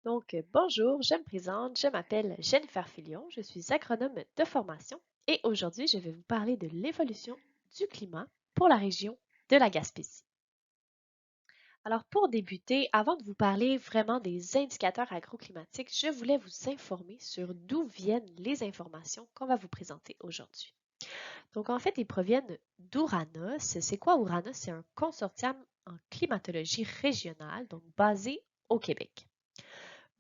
Bonjour, je me présente, je m'appelle Jennifer Filion, je suis agronome de formation et aujourd'hui, je vais vous parler de l'évolution du climat pour la région de la Gaspésie. Alors, pour débuter, avant de vous parler vraiment des indicateurs agroclimatiques, je voulais vous informer sur d'où viennent les informations qu'on va vous présenter aujourd'hui. Donc, en fait, ils proviennent d'Ouranos. C'est quoi Ouranos? C'est un consortium en climatologie régionale, donc basé au Québec.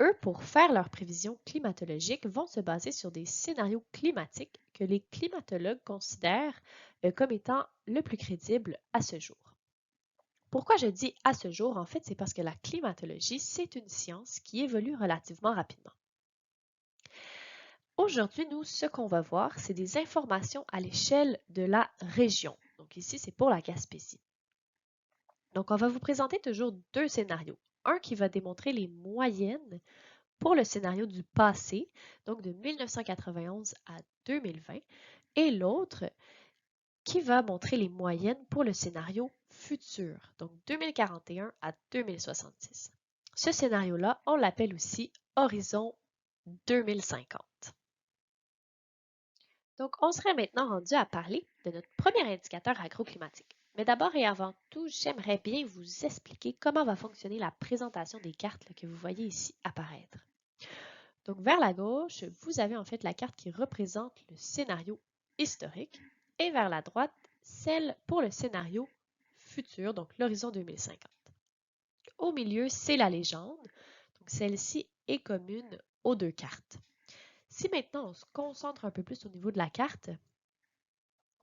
Eux, pour faire leurs prévisions climatologiques, vont se baser sur des scénarios climatiques que les climatologues considèrent comme étant le plus crédible à ce jour. Pourquoi je dis à ce jour? En fait, c'est parce que la climatologie, c'est une science qui évolue relativement rapidement. Aujourd'hui, nous, ce qu'on va voir, c'est des informations à l'échelle de la région. Donc ici, c'est pour la Gaspésie. Donc, on va vous présenter toujours deux scénarios. Un qui va démontrer les moyennes pour le scénario du passé, donc de 1991 à 2020, et l'autre qui va montrer les moyennes pour le scénario futur, donc 2041 à 2070. Ce scénario-là, on l'appelle aussi Horizon 2050. Donc, on serait maintenant rendu à parler de notre premier indicateur agroclimatique. Mais d'abord et avant tout, j'aimerais bien vous expliquer comment va fonctionner la présentation des cartes que vous voyez ici apparaître. Donc, vers la gauche, vous avez en fait la carte qui représente le scénario historique et vers la droite, celle pour le scénario futur, donc l'horizon 2050. Au milieu, c'est la légende. Donc, celle-ci est commune aux deux cartes. Si maintenant on se concentre un peu plus au niveau de la carte,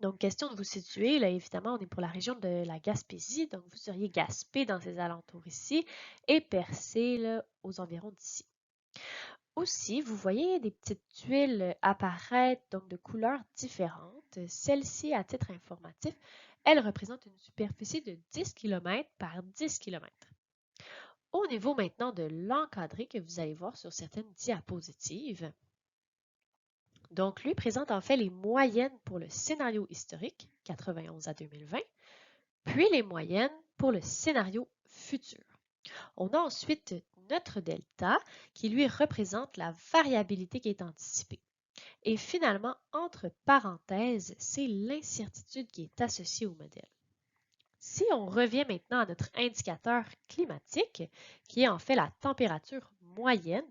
donc question de vous situer, là évidemment on est pour la région de la Gaspésie, donc vous seriez Gaspé dans ces alentours ici et Percé là, aux environs d'ici. Aussi, vous voyez des petites tuiles apparaître, donc de couleurs différentes. Celle-ci, à titre informatif, elle représente une superficie de 10 km par 10 km. Au niveau maintenant de l'encadré que vous allez voir sur certaines diapositives, donc lui présente en fait les moyennes pour le scénario historique, 91 à 2020, puis les moyennes pour le scénario futur. On a ensuite notre delta qui lui représente la variabilité qui est anticipée. Et finalement, entre parenthèses, c'est l'incertitude qui est associée au modèle. Si on revient maintenant à notre indicateur climatique, qui est en fait la température moyenne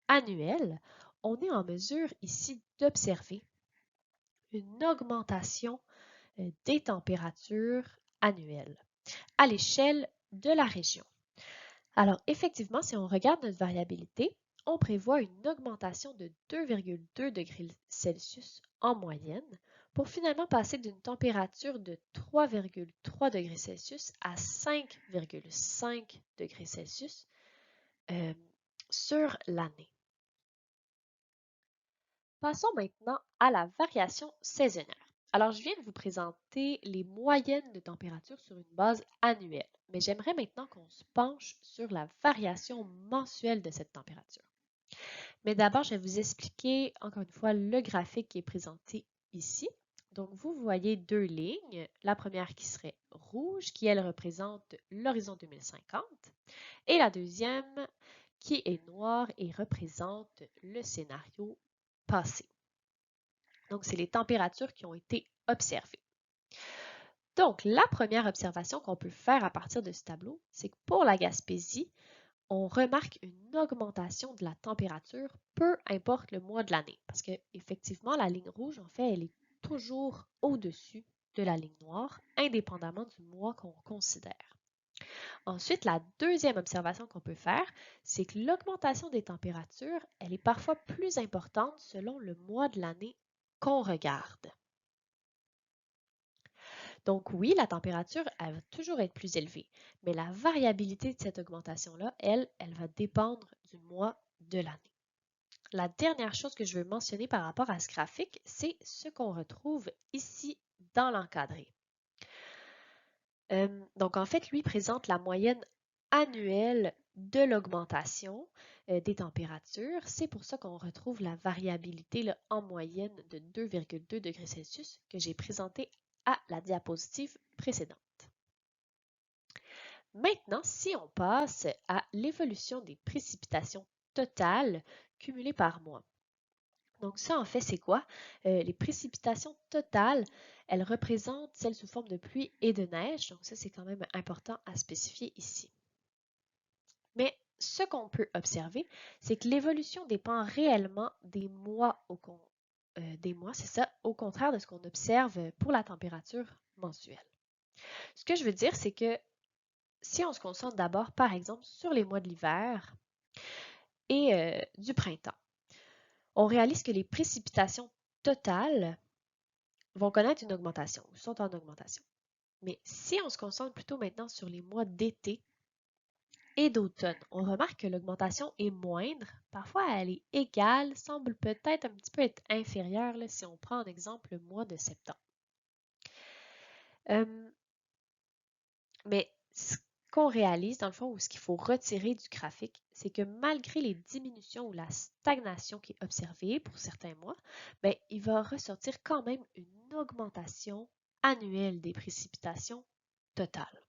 annuelle, on est en mesure ici d'observer une augmentation des températures annuelles à l'échelle de la région. Alors, effectivement, si on regarde notre variabilité, on prévoit une augmentation de 2,2 degrés Celsius en moyenne pour finalement passer d'une température de 3,3 degrés Celsius à 5,5 degrés Celsius euh, sur l'année. Passons maintenant à la variation saisonnière. Alors, je viens de vous présenter les moyennes de température sur une base annuelle, mais j'aimerais maintenant qu'on se penche sur la variation mensuelle de cette température. Mais d'abord, je vais vous expliquer encore une fois le graphique qui est présenté ici. Donc, vous voyez deux lignes. La première qui serait rouge, qui elle représente l'horizon 2050, et la deuxième qui est noire et représente le scénario passé. Donc, c'est les températures qui ont été observées. Donc, la première observation qu'on peut faire à partir de ce tableau, c'est que pour la Gaspésie, on remarque une augmentation de la température, peu importe le mois de l'année. Parce que, effectivement, la ligne rouge, en fait, elle est toujours au-dessus de la ligne noire, indépendamment du mois qu'on considère. Ensuite, la deuxième observation qu'on peut faire, c'est que l'augmentation des températures, elle est parfois plus importante selon le mois de l'année qu'on regarde. Donc oui, la température, elle va toujours être plus élevée, mais la variabilité de cette augmentation-là, elle va dépendre du mois de l'année. La dernière chose que je veux mentionner par rapport à ce graphique, c'est ce qu'on retrouve ici dans l'encadré. Donc en fait, lui présente la moyenne annuelle de l'augmentation des températures. C'est pour ça qu'on retrouve la variabilité là, en moyenne de 2,2 degrés Celsius que j'ai présenté à la diapositive précédente. Maintenant, si on passe à l'évolution des précipitations totales cumulées par mois. Donc ça, en fait, c'est quoi? Les précipitations totales, elles représentent celles sous forme de pluie et de neige. Donc ça, c'est quand même important à spécifier ici. Mais ce qu'on peut observer, c'est que l'évolution dépend réellement des mois c'est ça, au contraire de ce qu'on observe pour la température mensuelle. Ce que je veux dire, c'est que si on se concentre d'abord, par exemple, sur les mois de l'hiver et du printemps, on réalise que les précipitations totales vont connaître une augmentation ou sont en augmentation. Mais si on se concentre plutôt maintenant sur les mois d'été et d'automne, on remarque que l'augmentation est moindre. Parfois, elle est égale, semble peut-être un petit peu être inférieure là, si on prend en exemple le mois de septembre. Mais ce qu'on réalise, dans le fond, ou ce qu'il faut retirer du graphique, c'est que malgré les diminutions ou la stagnation qui est observée pour certains mois, bien, il va ressortir quand même une augmentation annuelle des précipitations totales.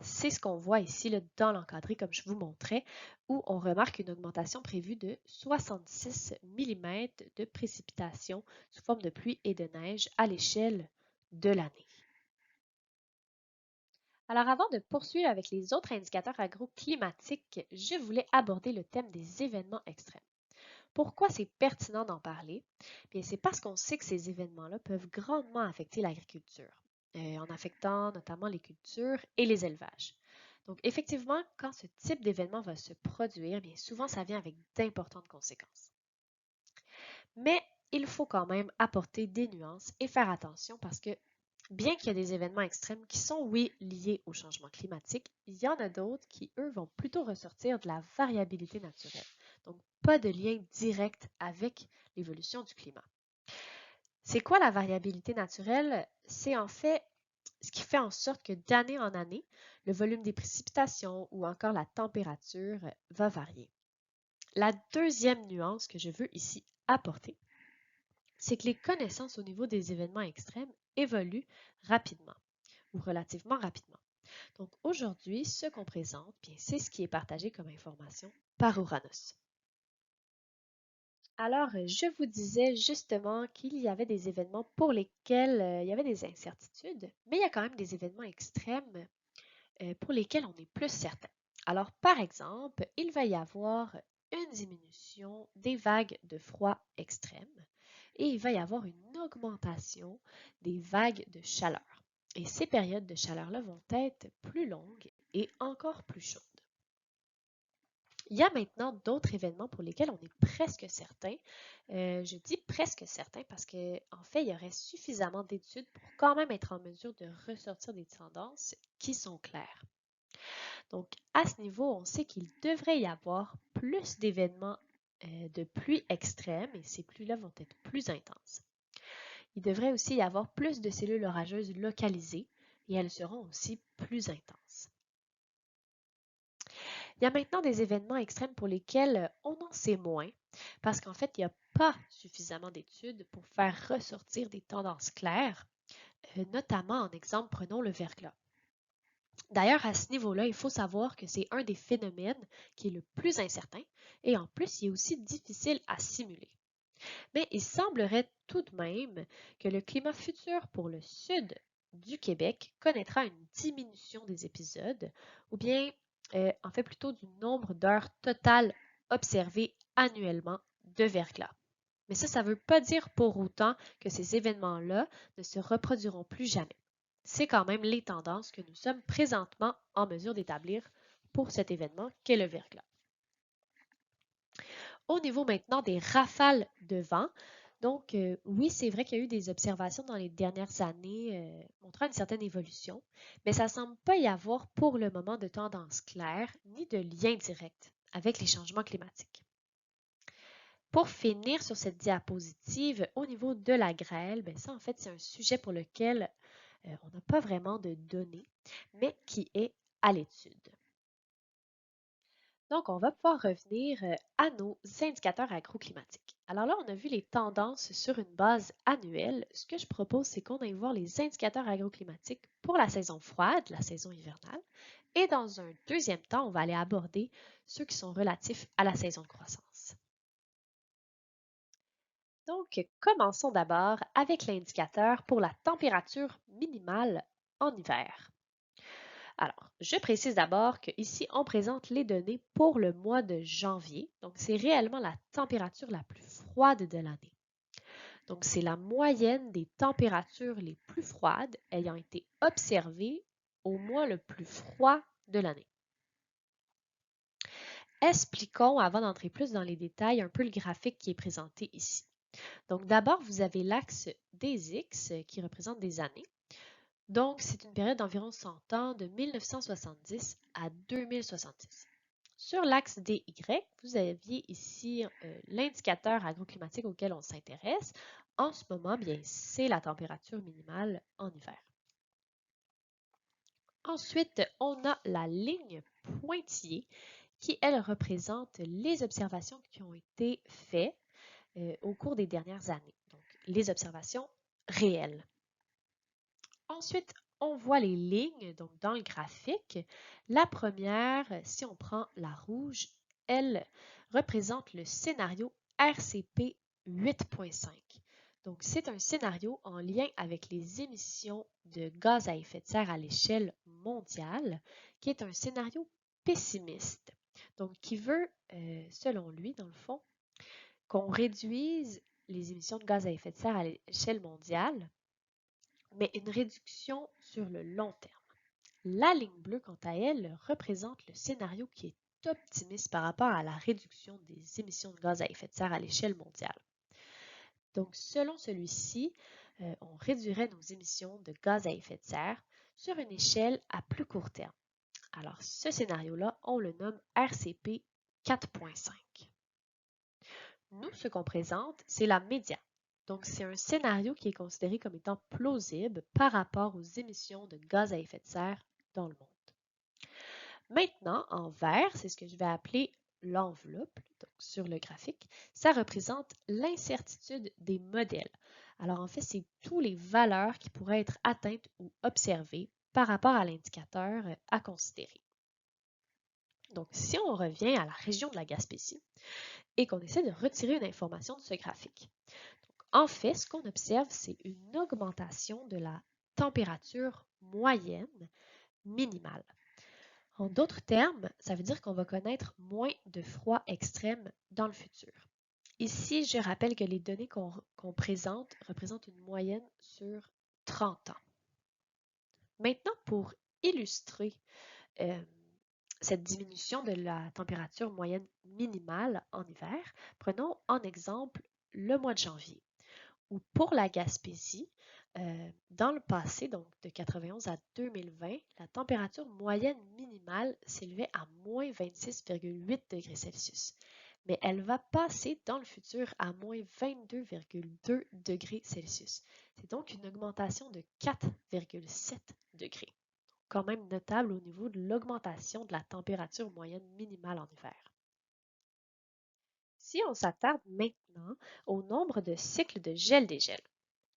C'est ce qu'on voit ici là, dans l'encadré, comme je vous montrais, où on remarque une augmentation prévue de 66 mm de précipitations sous forme de pluie et de neige à l'échelle de l'année. Alors avant de poursuivre avec les autres indicateurs agroclimatiques, je voulais aborder le thème des événements extrêmes. Pourquoi c'est pertinent d'en parler? Bien, c'est parce qu'on sait que ces événements-là peuvent grandement affecter l'agriculture, en affectant notamment les cultures et les élevages. Donc, effectivement, quand ce type d'événement va se produire, bien souvent, ça vient avec d'importantes conséquences. Mais il faut quand même apporter des nuances et faire attention parce que bien qu'il y ait des événements extrêmes qui sont, oui, liés au changement climatique, il y en a d'autres qui, eux, vont plutôt ressortir de la variabilité naturelle. Donc, pas de lien direct avec l'évolution du climat. C'est quoi la variabilité naturelle? C'est en fait ce qui fait en sorte que d'année en année, le volume des précipitations ou encore la température va varier. La deuxième nuance que je veux ici apporter, c'est que les connaissances au niveau des événements extrêmes évoluent rapidement ou relativement rapidement. Donc aujourd'hui, ce qu'on présente, bien, c'est ce qui est partagé comme information par Uranus. Alors, je vous disais justement qu'il y avait des événements pour lesquels il y avait des incertitudes, mais il y a quand même des événements extrêmes pour lesquels on est plus certain. Alors, par exemple, il va y avoir une diminution des vagues de froid extrêmes et il va y avoir une augmentation des vagues de chaleur. Et ces périodes de chaleur-là vont être plus longues et encore plus chaudes. Il y a maintenant d'autres événements pour lesquels on est presque certain. Je dis presque certain parce qu'en fait, il y aurait suffisamment d'études pour quand même être en mesure de ressortir des tendances qui sont claires. Donc, à ce niveau, on sait qu'il devrait y avoir plus d'événements de pluie extrêmes et ces pluies-là vont être plus intenses. Il devrait aussi y avoir plus de cellules orageuses localisées et elles seront aussi plus intenses. Il y a maintenant des événements extrêmes pour lesquels on en sait moins parce qu'en fait, il n'y a pas suffisamment d'études pour faire ressortir des tendances claires, notamment en exemple, prenons le verglas. D'ailleurs, à ce niveau-là, il faut savoir que c'est un des phénomènes qui est le plus incertain et en plus, il est aussi difficile à simuler. Mais il semblerait tout de même que le climat futur pour le sud du Québec connaîtra une diminution des épisodes ou bien en fait plutôt du nombre d'heures totales observées annuellement de verglas. Mais ça ne veut pas dire pour autant que ces événements-là ne se reproduiront plus jamais. C'est quand même les tendances que nous sommes présentement en mesure d'établir pour cet événement qu'est le verglas. Au niveau maintenant des rafales de vent, donc oui, c'est vrai qu'il y a eu des observations dans les dernières années montrant une certaine évolution, mais ça ne semble pas y avoir pour le moment de tendance claire ni de lien direct avec les changements climatiques. Pour finir sur cette diapositive, au niveau de la grêle, bien ça en fait c'est un sujet pour lequel on n'a pas vraiment de données, mais qui est à l'étude. Donc, on va pouvoir revenir à nos indicateurs agroclimatiques. Alors là, on a vu les tendances sur une base annuelle. Ce que je propose, c'est qu'on aille voir les indicateurs agroclimatiques pour la saison froide, la saison hivernale, Et dans un deuxième temps, on va aller aborder ceux qui sont relatifs à la saison de croissance. Donc, commençons d'abord avec l'indicateur pour la température minimale en hiver. Alors, je précise d'abord qu'ici, on présente les données pour le mois de janvier. Donc, c'est réellement la température la plus froide de l'année. Donc, c'est la moyenne des températures les plus froides ayant été observées au mois le plus froid de l'année. Expliquons, avant d'entrer plus dans les détails, un peu le graphique qui est présenté ici. Donc, d'abord, vous avez l'axe des X qui représente des années. Donc, c'est une période d'environ 100 ans, de 1970 à 2070. Sur l'axe des Y, vous aviez ici l'indicateur agroclimatique auquel on s'intéresse. En ce moment, bien, c'est la température minimale en hiver. Ensuite, on a la ligne pointillée qui, elle, représente les observations qui ont été faites au cours des dernières années. Donc, les observations réelles. Ensuite, on voit les lignes donc dans le graphique. La première, si on prend la rouge, elle représente le scénario RCP 8.5. Donc, c'est un scénario en lien avec les émissions de gaz à effet de serre à l'échelle mondiale, qui est un scénario pessimiste. Donc, qui veut, selon lui, dans le fond, qu'on réduise les émissions de gaz à effet de serre à l'échelle mondiale, mais une réduction sur le long terme. La ligne bleue, quant à elle, représente le scénario qui est optimiste par rapport à la réduction des émissions de gaz à effet de serre à l'échelle mondiale. Donc, selon celui-ci, on réduirait nos émissions de gaz à effet de serre sur une échelle à plus court terme. Alors, ce scénario-là, on le nomme RCP 4.5. Nous, ce qu'on présente, c'est la médiane. Donc, c'est un scénario qui est considéré comme étant plausible par rapport aux émissions de gaz à effet de serre dans le monde. Maintenant, en vert, c'est ce que je vais appeler l'enveloppe, donc sur le graphique. Ça représente l'incertitude des modèles. Alors, en fait, c'est toutes les valeurs qui pourraient être atteintes ou observées par rapport à l'indicateur à considérer. Donc, si on revient à la région de la Gaspésie et qu'on essaie de retirer une information de ce graphique. En fait, ce qu'on observe, c'est une augmentation de la température moyenne minimale. En d'autres termes, ça veut dire qu'on va connaître moins de froid extrême dans le futur. Ici, je rappelle que les données qu'on présente représentent une moyenne sur 30 ans. Maintenant, pour illustrer cette diminution de la température moyenne minimale en hiver, prenons en exemple le mois de janvier, où pour la Gaspésie, dans le passé, donc de 91 à 2020, la température moyenne minimale s'élevait à moins 26,8 degrés Celsius. Mais elle va passer dans le futur à moins 22,2 degrés Celsius. C'est donc une augmentation de 4,7 degrés. Quand même notable au niveau de l'augmentation de la température moyenne minimale en hiver. Si on s'attarde maintenant au nombre de cycles de gel-dégel.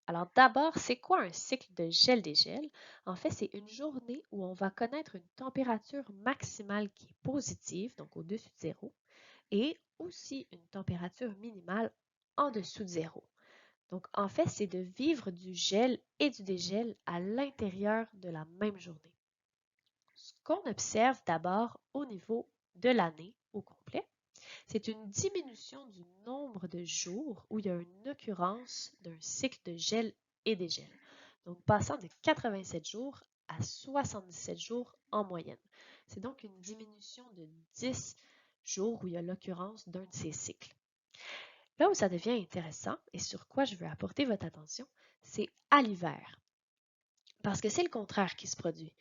Alors d'abord, c'est quoi un cycle de gel-dégel? En fait, c'est une journée où on va connaître une température maximale qui est positive, donc au-dessus de zéro, et aussi une température minimale en dessous de zéro. Donc en fait, c'est de vivre du gel et du dégel à l'intérieur de la même journée. Ce qu'on observe d'abord au niveau de l'année au complet, c'est une diminution du nombre de jours où il y a une occurrence d'un cycle de gel et dégel. Donc, passant de 87 jours à 77 jours en moyenne. C'est donc une diminution de 10 jours où il y a l'occurrence d'un de ces cycles. Là où ça devient intéressant et sur quoi je veux apporter votre attention, c'est à l'hiver. Parce que c'est le contraire qui se produit.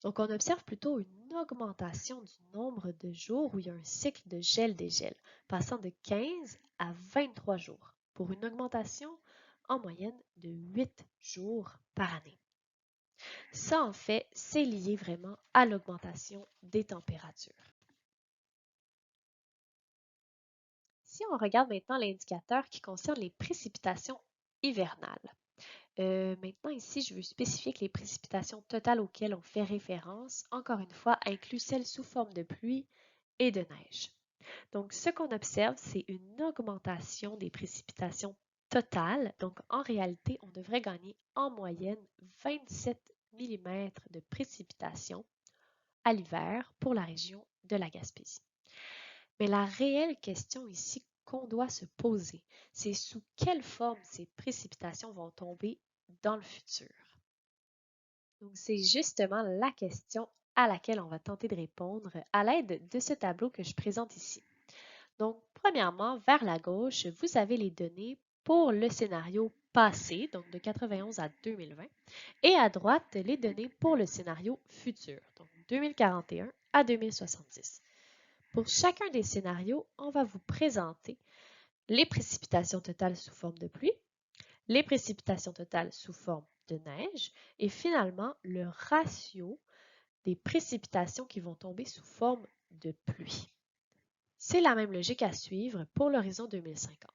Donc, on observe plutôt une augmentation du nombre de jours où il y a un cycle de gel-dégel, passant de 15 à 23 jours, pour une augmentation en moyenne de 8 jours par année. Ça, en fait, c'est lié vraiment à l'augmentation des températures. Si on regarde maintenant l'indicateur qui concerne les précipitations hivernales, Maintenant, ici, je veux spécifier que les précipitations totales auxquelles on fait référence, encore une fois, incluent celles sous forme de pluie et de neige. Donc, ce qu'on observe, c'est une augmentation des précipitations totales. Donc, en réalité, on devrait gagner en moyenne 27 mm de précipitations à l'hiver pour la région de la Gaspésie. Mais la réelle question ici qu'on doit se poser, c'est sous quelle forme ces précipitations vont tomber dans le futur. Donc, c'est justement la question à laquelle on va tenter de répondre à l'aide de ce tableau que je présente ici. Donc, premièrement, vers la gauche, vous avez les données pour le scénario passé, donc de 91 à 2020, et à droite, les données pour le scénario futur, donc 2041 à 2070. Pour chacun des scénarios, on va vous présenter les précipitations totales sous forme de pluie, les précipitations totales sous forme de neige et finalement le ratio des précipitations qui vont tomber sous forme de pluie. C'est la même logique à suivre pour l'horizon 2050.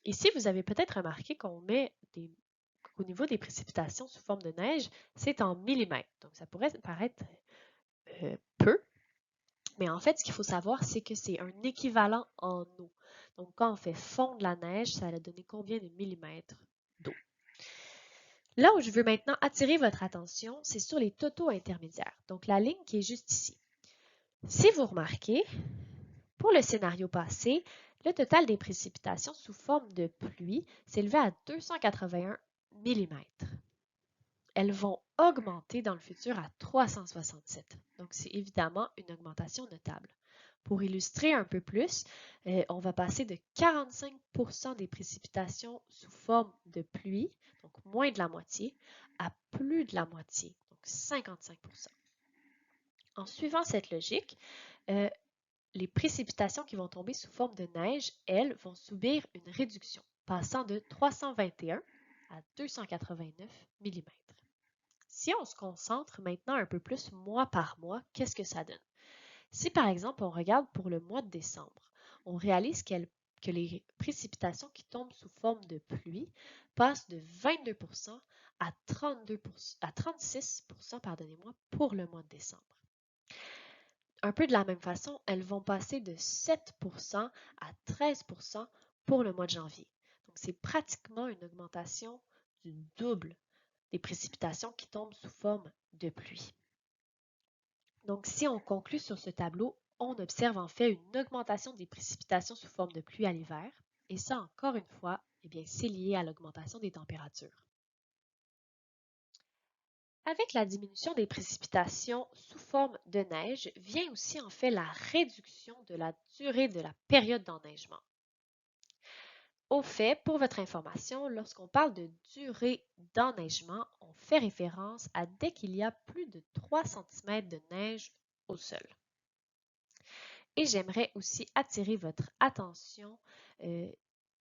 Ici, vous avez peut-être remarqué qu'on met au niveau des précipitations sous forme de neige, c'est en millimètres. Donc, ça pourrait paraître peu, mais en fait, ce qu'il faut savoir, c'est que c'est un équivalent en eau. Donc, quand on fait fondre la neige, ça va donner combien de millimètres d'eau? Là où je veux maintenant attirer votre attention, c'est sur les totaux intermédiaires. Donc, la ligne qui est juste ici. Si vous remarquez, pour le scénario passé, le total des précipitations sous forme de pluie s'élevait à 281 mm. Elles vont augmenter dans le futur à 367. Donc, c'est évidemment une augmentation notable. Pour illustrer un peu plus, on va passer de 45% des précipitations sous forme de pluie, donc moins de la moitié, à plus de la moitié, donc 55%. En suivant cette logique, les précipitations qui vont tomber sous forme de neige, elles, vont subir une réduction, passant de 321 à 289 mm. Si on se concentre maintenant un peu plus mois par mois, qu'est-ce que ça donne? Si par exemple on regarde pour le mois de décembre, on réalise que les précipitations qui tombent sous forme de pluie passent de 22% à 36% pardonnez-moi, pour le mois de décembre. Un peu de la même façon, elles vont passer de 7% à 13% pour le mois de janvier. Donc, c'est pratiquement une augmentation du double des précipitations qui tombent sous forme de pluie. Donc, si on conclut sur ce tableau, on observe en fait une augmentation des précipitations sous forme de pluie à l'hiver. Et ça, encore une fois, eh bien, c'est lié à l'augmentation des températures. Avec la diminution des précipitations sous forme de neige vient aussi en fait la réduction de la durée de la période d'enneigement. Au fait, pour votre information, lorsqu'on parle de durée d'enneigement, on fait référence à dès qu'il y a plus de 3 cm de neige au sol. Et j'aimerais aussi attirer votre attention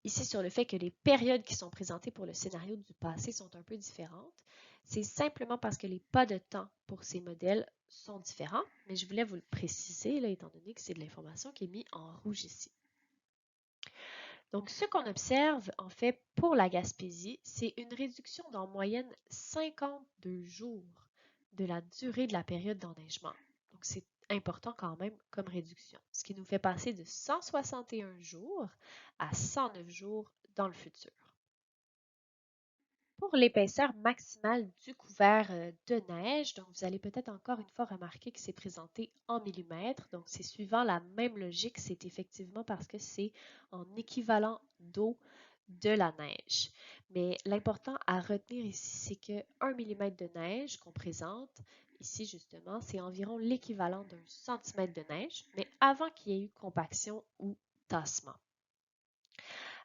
ici sur le fait que les périodes qui sont présentées pour le scénario du passé sont un peu différentes. C'est simplement parce que les pas de temps pour ces modèles sont différents, mais je voulais vous le préciser, là, étant donné que c'est de l'information qui est mise en rouge ici. Donc, ce qu'on observe, en fait, pour la Gaspésie, c'est une réduction d'en moyenne 52 jours de la durée de la période d'enneigement. Donc, c'est important quand même comme réduction, ce qui nous fait passer de 161 jours à 109 jours dans le futur. Pour l'épaisseur maximale du couvert de neige, donc vous allez peut-être encore une fois remarquer que c'est présenté en millimètres. Donc, c'est suivant la même logique, c'est effectivement parce que c'est en équivalent d'eau de la neige. Mais l'important à retenir ici, c'est que 1 mm de neige qu'on présente ici justement, c'est environ l'équivalent d'un centimètre de neige, mais avant qu'il y ait eu compaction ou tassement.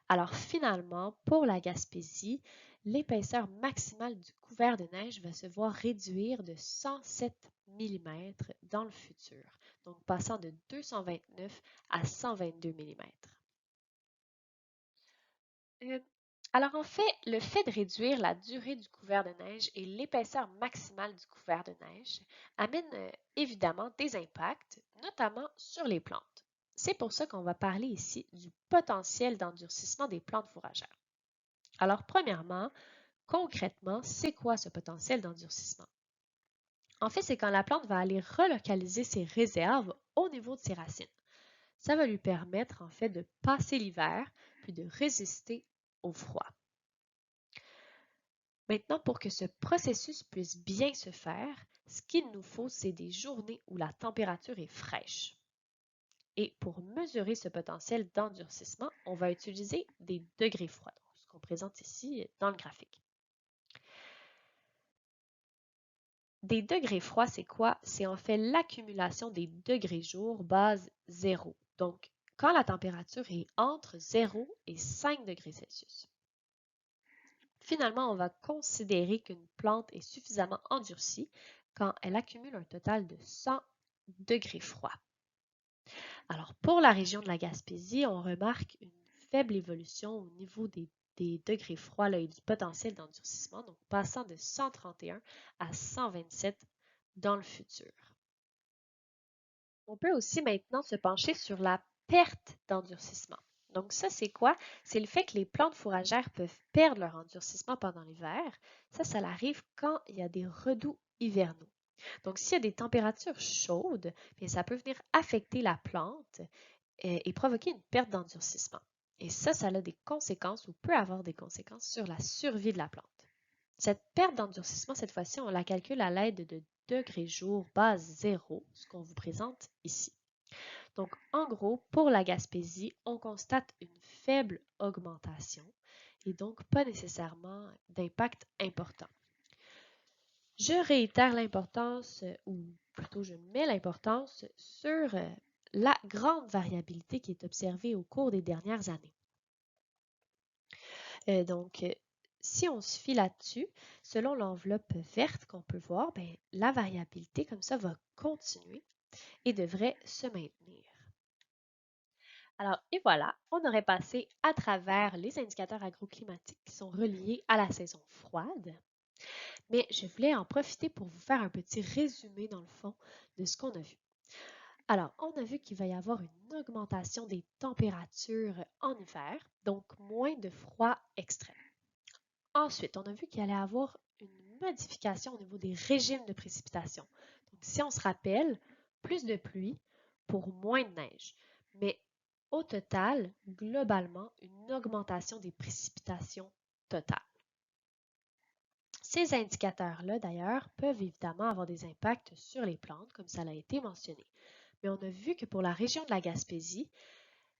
Alors finalement, pour la Gaspésie, l'épaisseur maximale du couvert de neige va se voir réduire de 107 mm dans le futur, donc passant de 229 à 122 mm. Alors en fait, le fait de réduire la durée du couvert de neige et l'épaisseur maximale du couvert de neige amène évidemment des impacts, notamment sur les plantes. C'est pour ça qu'on va parler ici du potentiel d'endurcissement des plantes fourragères. Alors premièrement, concrètement, c'est quoi ce potentiel d'endurcissement? En fait, c'est quand la plante va aller relocaliser ses réserves au niveau de ses racines. Ça va lui permettre en fait de passer l'hiver puis de résister au froid. Maintenant, pour que ce processus puisse bien se faire, ce qu'il nous faut, c'est des journées où la température est fraîche. Et pour mesurer ce potentiel d'endurcissement, on va utiliser des degrés froids, ce qu'on présente ici dans le graphique. Des degrés froids, c'est quoi? C'est en fait l'accumulation des degrés jour base 0. Donc, quand la température est entre 0 et 5 degrés Celsius. Finalement, on va considérer qu'une plante est suffisamment endurcie quand elle accumule un total de 100 degrés froids. Alors, pour la région de la Gaspésie, on remarque une faible évolution au niveau des degrés froids là, et du potentiel d'endurcissement, donc passant de 131 à 127 dans le futur. On peut aussi maintenant se pencher sur la perte d'endurcissement. Donc ça, c'est quoi? C'est le fait que les plantes fourragères peuvent perdre leur endurcissement pendant l'hiver. Ça arrive quand il y a des redoux hivernaux. Donc s'il y a des températures chaudes, bien, ça peut venir affecter la plante et provoquer une perte d'endurcissement. Et ça a des conséquences ou peut avoir des conséquences sur la survie de la plante. Cette perte d'endurcissement, cette fois-ci, on la calcule à l'aide de degrés jour base 0, ce qu'on vous présente ici. Donc, en gros, pour la Gaspésie, on constate une faible augmentation et donc pas nécessairement d'impact important. Je réitère l'importance, ou plutôt je mets l'importance sur la grande variabilité qui est observée au cours des dernières années. Donc, si on se fie là-dessus, selon l'enveloppe verte qu'on peut voir, bien, la variabilité comme ça va continuer et devrait se maintenir. Alors, et voilà, on aurait passé à travers les indicateurs agroclimatiques qui sont reliés à la saison froide. Mais je voulais en profiter pour vous faire un petit résumé, dans le fond, de ce qu'on a vu. Alors, on a vu qu'il va y avoir une augmentation des températures en hiver, donc moins de froid extrême. Ensuite, on a vu qu'il allait y avoir une modification au niveau des régimes de précipitation. Donc, si on se rappelle, plus de pluie pour moins de neige. Mais au total, globalement, une augmentation des précipitations totales. Ces indicateurs-là, d'ailleurs, peuvent évidemment avoir des impacts sur les plantes, comme ça l'a été mentionné. Mais on a vu que pour la région de la Gaspésie,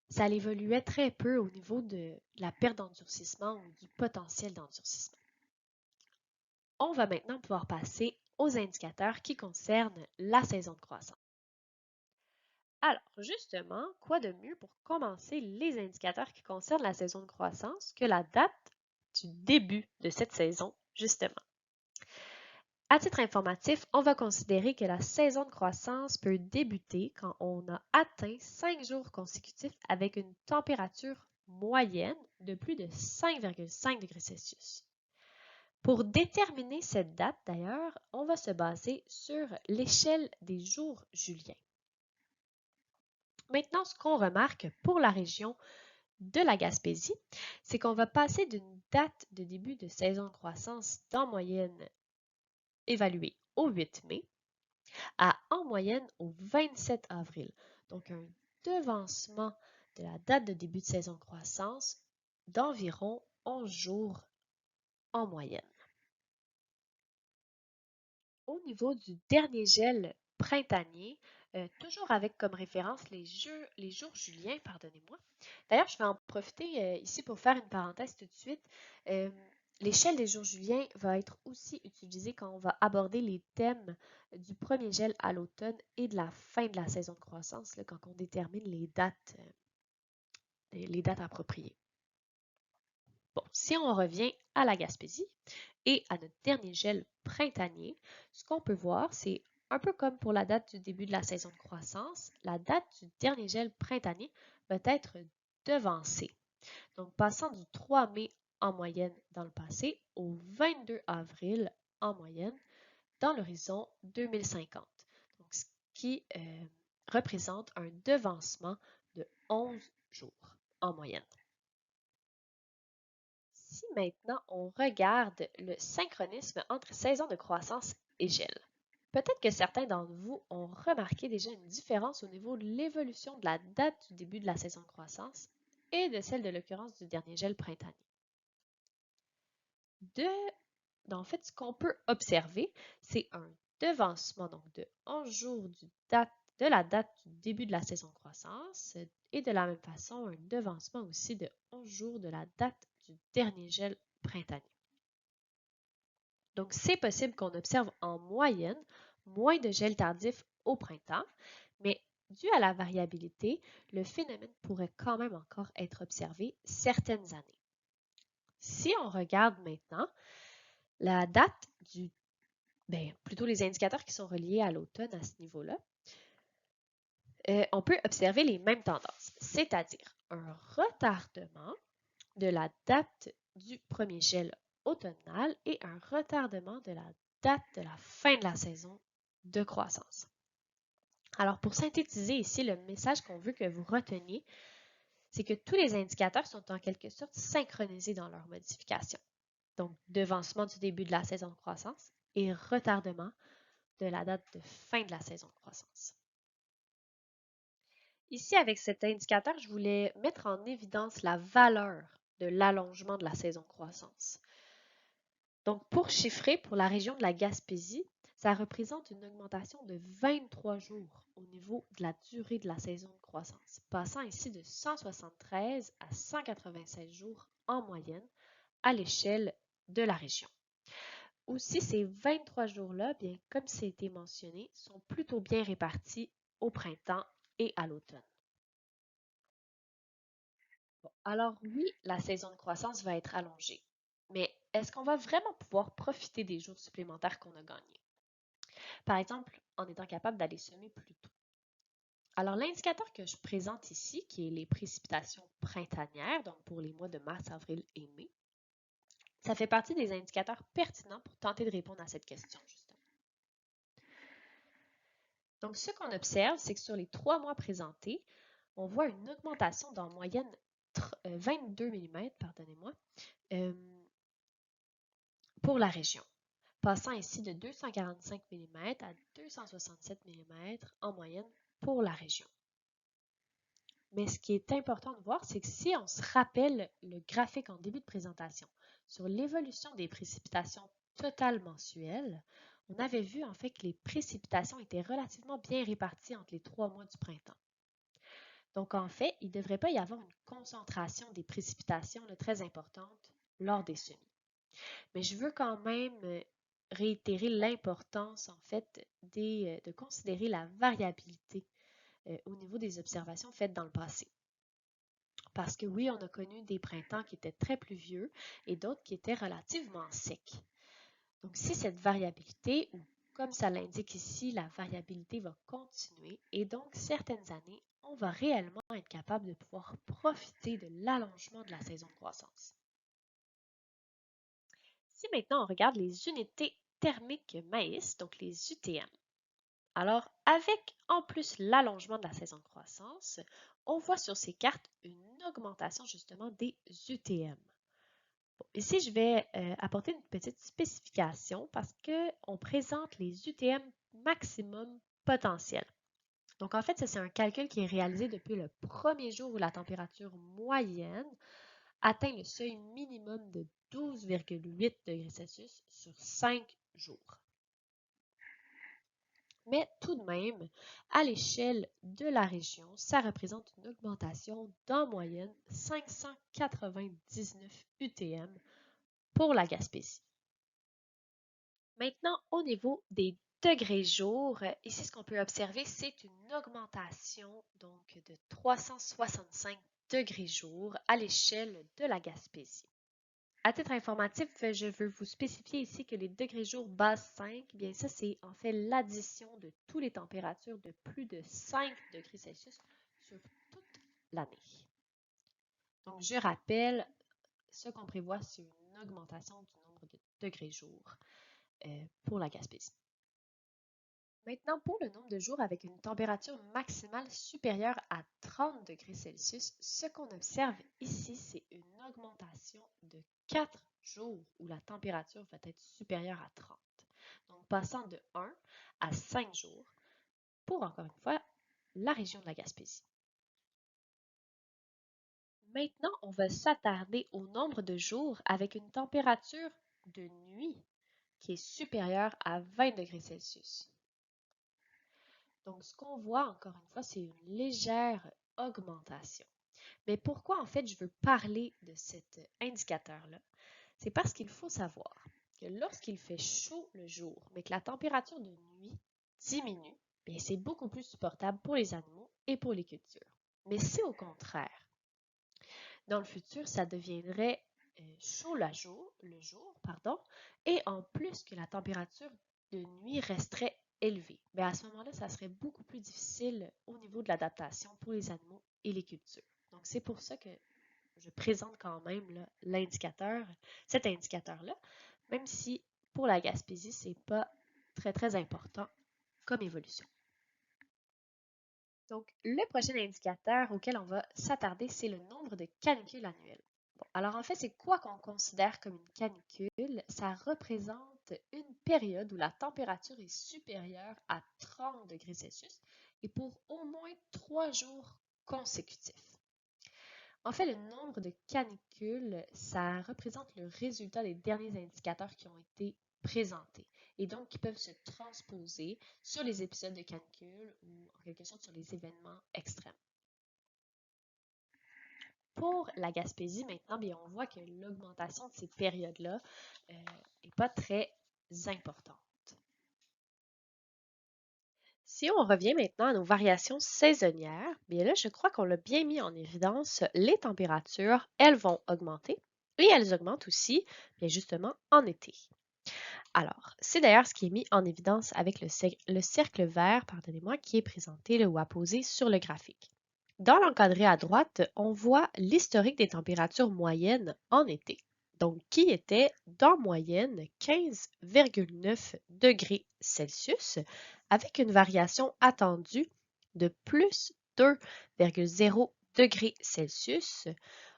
ça évoluait très peu au niveau de la perte d'endurcissement ou du potentiel d'endurcissement. On va maintenant pouvoir passer aux indicateurs qui concernent la saison de croissance. Alors, justement, quoi de mieux pour commencer les indicateurs qui concernent la saison de croissance que la date du début de cette saison, justement. À titre informatif, on va considérer que la saison de croissance peut débuter quand on a atteint 5 jours consécutifs avec une température moyenne de plus de 5,5 degrés Celsius. Pour déterminer cette date, d'ailleurs, on va se baser sur l'échelle des jours juliens. Maintenant, ce qu'on remarque pour la région de la Gaspésie, c'est qu'on va passer d'une date de début de saison de croissance d'en moyenne évaluée au 8 mai à en moyenne au 27 avril. Donc un devancement de la date de début de saison de croissance d'environ 11 jours en moyenne. Au niveau du dernier gel printanier, toujours avec comme référence les jours juliens, pardonnez-moi. D'ailleurs, je vais en profiter ici pour faire une parenthèse tout de suite. L'échelle des jours juliens va être aussi utilisée quand on va aborder les thèmes du premier gel à l'automne et de la fin de la saison de croissance, là, quand on détermine les dates appropriées. Bon, si on revient à la Gaspésie et à notre dernier gel printanier, ce qu'on peut voir, c'est un peu comme pour la date du début de la saison de croissance, la date du dernier gel printanier va être devancée. Donc, passant du 3 mai en moyenne dans le passé au 22 avril en moyenne dans l'horizon 2050. Donc, ce qui représente un devancement de 11 jours en moyenne. Si maintenant on regarde le synchronisme entre saison de croissance et gel, peut-être que certains d'entre vous ont remarqué déjà une différence au niveau de l'évolution de la date du début de la saison de croissance et de celle de l'occurrence du dernier gel printanier. En fait, ce qu'on peut observer, c'est un devancement donc de 11 jours de la date du début de la saison de croissance et de la même façon, un devancement aussi de 11 jours de la date du dernier gel printanier. Donc, c'est possible qu'on observe en moyenne moins de gel tardif au printemps, mais dû à la variabilité, le phénomène pourrait quand même encore être observé certaines années. Si on regarde maintenant la date plutôt les indicateurs qui sont reliés à l'automne à ce niveau-là, on peut observer les mêmes tendances, c'est-à-dire un retardement de la date du premier gel automnal et un retardement de la date de la fin de la saison de croissance. Alors, pour synthétiser ici, le message qu'on veut que vous reteniez, c'est que tous les indicateurs sont en quelque sorte synchronisés dans leur modification. Donc, devancement du début de la saison de croissance et retardement de la date de fin de la saison de croissance. Ici, avec cet indicateur, je voulais mettre en évidence la valeur de l'allongement de la saison de croissance. Donc, pour chiffrer, pour la région de la Gaspésie, ça représente une augmentation de 23 jours au niveau de la durée de la saison de croissance, passant ici de 173 à 196 jours en moyenne à l'échelle de la région. Aussi, ces 23 jours-là, bien comme c'est été mentionné, sont plutôt bien répartis au printemps et à l'automne. Bon, alors oui, la saison de croissance va être allongée, mais est-ce qu'on va vraiment pouvoir profiter des jours supplémentaires qu'on a gagnés? Par exemple, en étant capable d'aller semer plus tôt. Alors, l'indicateur que je présente ici, qui est les précipitations printanières, donc pour les mois de mars, avril et mai, ça fait partie des indicateurs pertinents pour tenter de répondre à cette question, justement. Donc, ce qu'on observe, c'est que sur les 3 mois présentés, on voit une augmentation d'en moyenne 22 mm, pardonnez-moi, pour la région, passant ici de 245 mm à 267 mm en moyenne pour la région. Mais ce qui est important de voir, c'est que si on se rappelle le graphique en début de présentation sur l'évolution des précipitations totales mensuelles, on avait vu en fait que les précipitations étaient relativement bien réparties entre les 3 mois du printemps. Donc en fait, il ne devrait pas y avoir une concentration des précipitations très importante lors des semis. Mais je veux quand même réitérer l'importance en fait de considérer la variabilité au niveau des observations faites dans le passé. Parce que oui, on a connu des printemps qui étaient très pluvieux et d'autres qui étaient relativement secs. Donc, si cette variabilité, ou comme ça l'indique ici, la variabilité va continuer et donc certaines années, on va réellement être capable de pouvoir profiter de l'allongement de la saison de croissance. Si maintenant on regarde les unités thermiques maïs, donc les UTM, alors avec en plus l'allongement de la saison de croissance, on voit sur ces cartes une augmentation justement des UTM. Bon, ici, je vais apporter une petite spécification parce qu'on présente les UTM maximum potentiels. Donc, en fait, ça, c'est un calcul qui est réalisé depuis le premier jour où la température moyenne atteint le seuil minimum de 12,8 degrés Celsius sur 5 jours. Mais tout de même, à l'échelle de la région, ça représente une augmentation d'en moyenne 599 UTM pour la Gaspésie. Maintenant, au niveau des degrés jour, ici, ce qu'on peut observer, c'est une augmentation donc de 365 degrés jour à l'échelle de la Gaspésie. À titre informatif, je veux vous spécifier ici que les degrés jour base 5, bien ça, c'est en fait l'addition de toutes les températures de plus de 5 degrés Celsius sur toute l'année. Donc, je rappelle, ce qu'on prévoit, c'est une augmentation du nombre de degrés jour pour la Gaspésie. Maintenant, pour le nombre de jours avec une température maximale supérieure à 30 degrés Celsius, ce qu'on observe ici, c'est une augmentation de 4 jours où la température va être supérieure à 30. Donc, passant de 1 à 5 jours pour, encore une fois, la région de la Gaspésie. Maintenant, on va s'attarder au nombre de jours avec une température de nuit qui est supérieure à 20 degrés Celsius. Donc, ce qu'on voit, encore une fois, c'est une légère augmentation. Mais pourquoi, en fait, je veux parler de cet indicateur-là? C'est parce qu'il faut savoir que lorsqu'il fait chaud le jour, mais que la température de nuit diminue, bien, c'est beaucoup plus supportable pour les animaux et pour les cultures. Mais si au contraire, dans le futur, ça deviendrait chaud le jour, pardon, et en plus que la température de nuit resterait élevée. Mais à ce moment-là, ça serait beaucoup plus difficile au niveau de l'adaptation pour les animaux et les cultures. Donc, c'est pour ça que je présente quand même l'indicateur, cet indicateur-là, même si pour la Gaspésie, ce n'est pas très, très important comme évolution. Donc, le prochain indicateur auquel on va s'attarder, c'est le nombre de canicules annuelles. Bon, alors en fait, c'est quoi qu'on considère comme une canicule? Ça représente une période où la température est supérieure à 30 degrés Celsius et pour au moins 3 jours consécutifs. En fait, le nombre de canicules, ça représente le résultat des derniers indicateurs qui ont été présentés et donc qui peuvent se transposer sur les épisodes de canicule ou en quelque sorte sur les événements extrêmes. Pour la Gaspésie, maintenant, bien, on voit que l'augmentation de ces périodes-là n'est pas très importante. Si on revient maintenant à nos variations saisonnières, bien là, je crois qu'on l'a bien mis en évidence, les températures, elles vont augmenter et elles augmentent aussi, bien justement, en été. Alors, c'est d'ailleurs ce qui est mis en évidence avec le cercle vert, pardonnez-moi, qui est présenté là, ou apposé sur le graphique. Dans l'encadré à droite, on voit l'historique des températures moyennes en été, donc qui était d'en moyenne 15,9 degrés Celsius, avec une variation attendue de plus 2,0 degrés Celsius.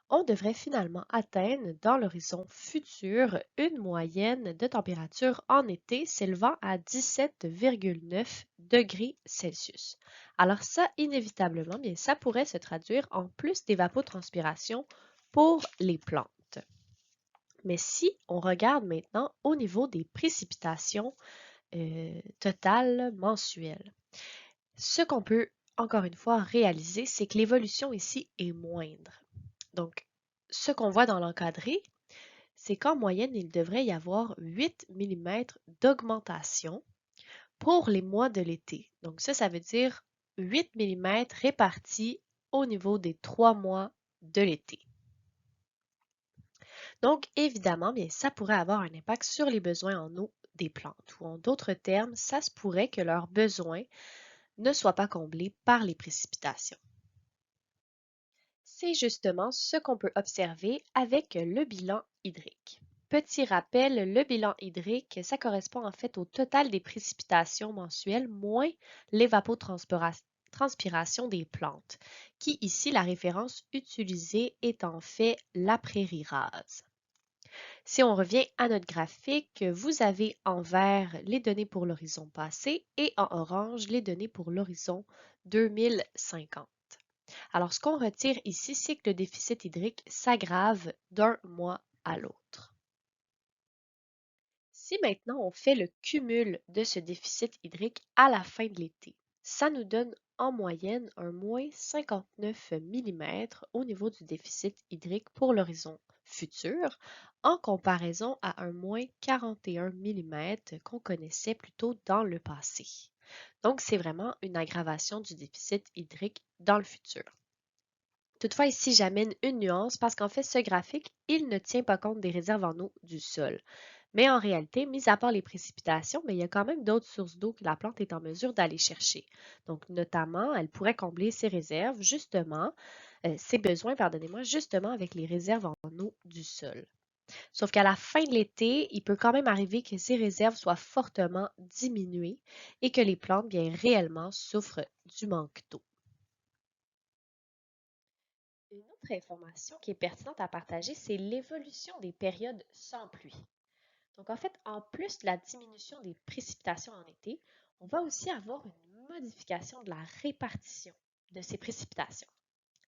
On devrait finalement atteindre dans l'horizon futur une moyenne de température en été s'élevant à 17,9 degrés Celsius. Alors ça, inévitablement, bien, ça pourrait se traduire en plus d'évapotranspiration pour les plantes. Mais si on regarde maintenant au niveau des précipitations totales mensuelles, ce qu'on peut encore une fois réaliser, c'est que l'évolution ici est moindre. Donc, ce qu'on voit dans l'encadré, c'est qu'en moyenne, il devrait y avoir 8 mm d'augmentation pour les mois de l'été. Donc ça veut dire 8 mm répartis au niveau des 3 mois de l'été. Donc, évidemment, bien, ça pourrait avoir un impact sur les besoins en eau des plantes, ou en d'autres termes, ça se pourrait que leurs besoins ne soient pas comblés par les précipitations. C'est justement ce qu'on peut observer avec le bilan hydrique. Petit rappel, le bilan hydrique, ça correspond en fait au total des précipitations mensuelles moins l'évapotranspiration des plantes, qui ici, la référence utilisée est en fait la prairie rase. Si on revient à notre graphique, vous avez en vert les données pour l'horizon passé et en orange les données pour l'horizon 2050. Alors, ce qu'on retire ici, c'est que le déficit hydrique s'aggrave d'un mois à l'autre. Si maintenant on fait le cumul de ce déficit hydrique à la fin de l'été, ça nous donne en moyenne un moins 59 mm au niveau du déficit hydrique pour l'horizon futur, en comparaison à un moins 41 mm qu'on connaissait plutôt dans le passé. Donc, c'est vraiment une aggravation du déficit hydrique dans le futur. Toutefois, ici, j'amène une nuance parce qu'en fait, ce graphique, il ne tient pas compte des réserves en eau du sol. Mais en réalité, mis à part les précipitations, mais il y a quand même d'autres sources d'eau que la plante est en mesure d'aller chercher. Donc, notamment, elle pourrait combler ses réserves, justement, ses besoins, pardonnez-moi, justement avec les réserves en eau du sol. Sauf qu'à la fin de l'été, il peut quand même arriver que ces réserves soient fortement diminuées et que les plantes, bien réellement, souffrent du manque d'eau. Une autre information qui est pertinente à partager, c'est l'évolution des périodes sans pluie. Donc en fait, en plus de la diminution des précipitations en été, on va aussi avoir une modification de la répartition de ces précipitations.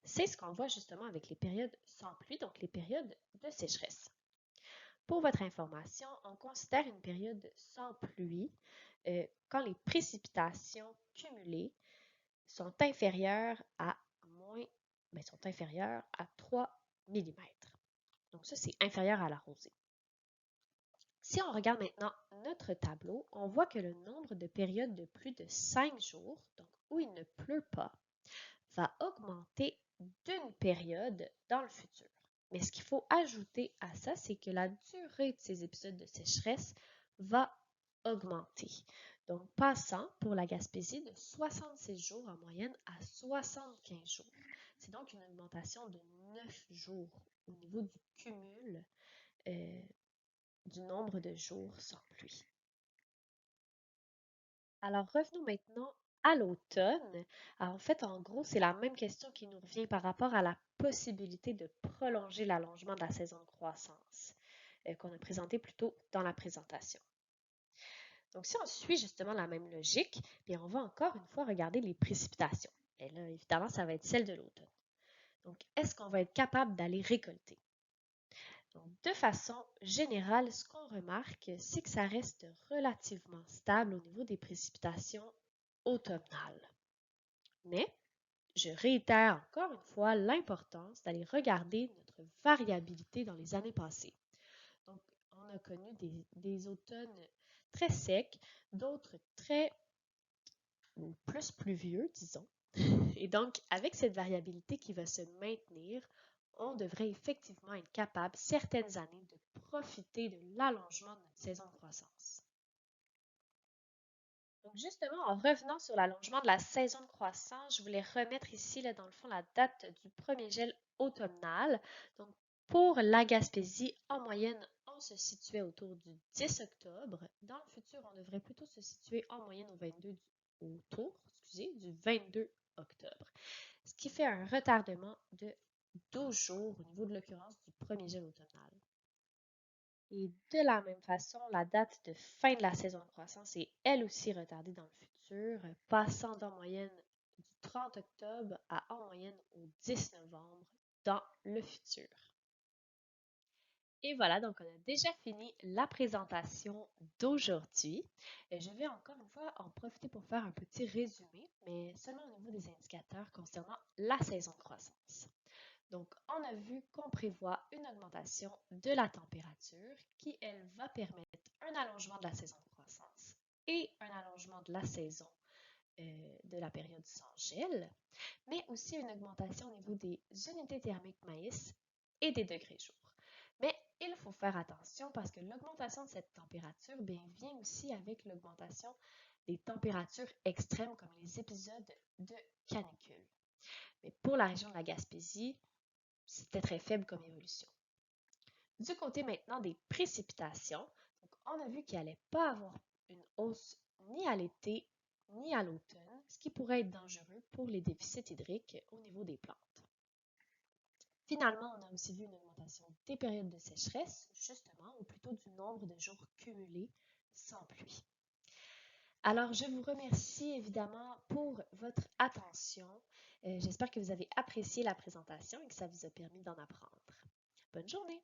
C'est ce qu'on voit justement avec les périodes sans pluie, donc les périodes de sécheresse. Pour votre information, on considère une période sans pluie quand les précipitations cumulées sont inférieures à sont inférieures à 3 mm. Donc ça, c'est inférieur à la rosée. Si on regarde maintenant notre tableau, on voit que le nombre de périodes de plus de 5 jours, donc où il ne pleut pas, va augmenter d'une période dans le futur. Mais ce qu'il faut ajouter à ça, c'est que la durée de ces épisodes de sécheresse va augmenter. Donc, passant pour la Gaspésie de 66 jours en moyenne à 75 jours. C'est donc une augmentation de 9 jours au niveau du cumul du nombre de jours sans pluie. Alors, revenons maintenant à l'automne. En fait, en gros, c'est la même question qui nous revient par rapport à la possibilité de prolonger l'allongement de la saison de croissance qu'on a présenté plus tôt dans la présentation. Donc, si on suit justement la même logique, bien, on va encore une fois regarder les précipitations. Et là, évidemment, ça va être celle de l'automne. Donc, est-ce qu'on va être capable d'aller récolter? Donc, de façon générale, ce qu'on remarque, c'est que ça reste relativement stable au niveau des précipitations automnales. Mais, je réitère encore une fois l'importance d'aller regarder notre variabilité dans les années passées. Donc, on a connu des automnes très secs, d'autres plus pluvieux, disons. Et donc, avec cette variabilité qui va se maintenir, on devrait effectivement être capable, certaines années, de profiter de l'allongement de notre saison de croissance. Donc, justement, en revenant sur l'allongement de la saison de croissance, je voulais remettre ici, là, dans le fond, la date du premier gel automnal. Donc, pour la Gaspésie, en moyenne, on se situait autour du 10 octobre. Dans le futur, on devrait plutôt se situer en moyenne du 22 octobre. Ce qui fait un retardement de 12 jours au niveau de l'occurrence du premier gel automnal. Et de la même façon, la date de fin de la saison de croissance est elle aussi retardée dans le futur, passant d'en moyenne du 30 octobre à en moyenne au 10 novembre dans le futur. Et voilà, donc on a déjà fini la présentation d'aujourd'hui. Je vais encore une fois en profiter pour faire un petit résumé, mais seulement au niveau des indicateurs concernant la saison de croissance. Donc, on a vu qu'on prévoit une augmentation de la température qui, elle, va permettre un allongement de la saison de croissance et un allongement de la saison de la période sans gel, mais aussi une augmentation au niveau des unités thermiques maïs et des degrés jour. Mais il faut faire attention parce que l'augmentation de cette température vient aussi avec l'augmentation des températures extrêmes comme les épisodes de canicule. Mais pour la région de la Gaspésie, c'était très faible comme évolution. Du côté maintenant des précipitations, donc on a vu qu'il n'allait pas avoir une hausse ni à l'été ni à l'automne, ce qui pourrait être dangereux pour les déficits hydriques au niveau des plantes. Finalement, on a aussi vu une augmentation des périodes de sécheresse, justement, ou plutôt du nombre de jours cumulés sans pluie. Alors, je vous remercie évidemment pour votre attention. J'espère que vous avez apprécié la présentation et que ça vous a permis d'en apprendre. Bonne journée!